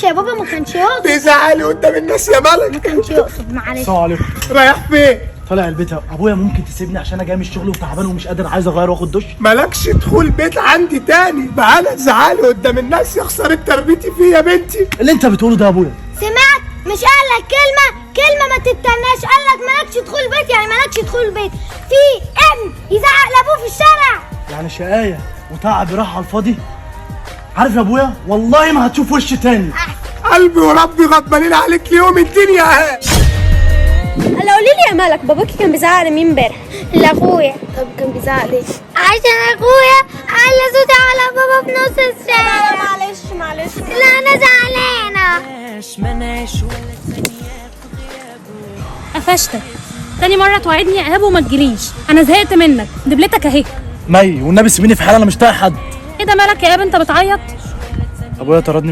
يا بابا، ما كانش يقصد. بيزعلي قدام الناس يا ملك. ما كانش يقصد، معلش. السلام عليكم. رايح فين؟ طالع البيت. ابويا ممكن تسيبني عشان انا جاي من الشغل وتعبان ومش قادر، عايز اغير واخد دش. مالكش دخول بيت عندي تاني، بقالك تزعلي قدام الناس يا خسارة تربيتي فيه يا بنتي. اللي انت بتقوله ده يا ابويا؟ سمعت؟ مش قال لك كلمه ما تتناش، قال لك مالكش دخول البيت، يعني مالكش دخول البيت. في ابن يزعق لابوه في الشارع؟ يعني شقايه وتعب راح على الفاضي. عارف يا ابويا، والله ما هتشوف وش تاني. قلبي وربي غضبانين عليك ليوم الدنيا اهي. هلا قولي لي يا مالك، باباكي كان بيزعق لمين امبارح؟ لاخويا. طب كان بيزعق ليه؟ عشان اخويا على صوتي على بابا في نص الشارع. معلش لا انا زعلانه. قفشتك تاني مرة توعدني يا ايهاب وما تجيليش. انا زهقت منك، دبلتك اهي. مي والنبي سيبيني في حالي، انا مش طايق حد. ايه ده مالك يا ايهاب، انت بتعيط؟ ابويا طردني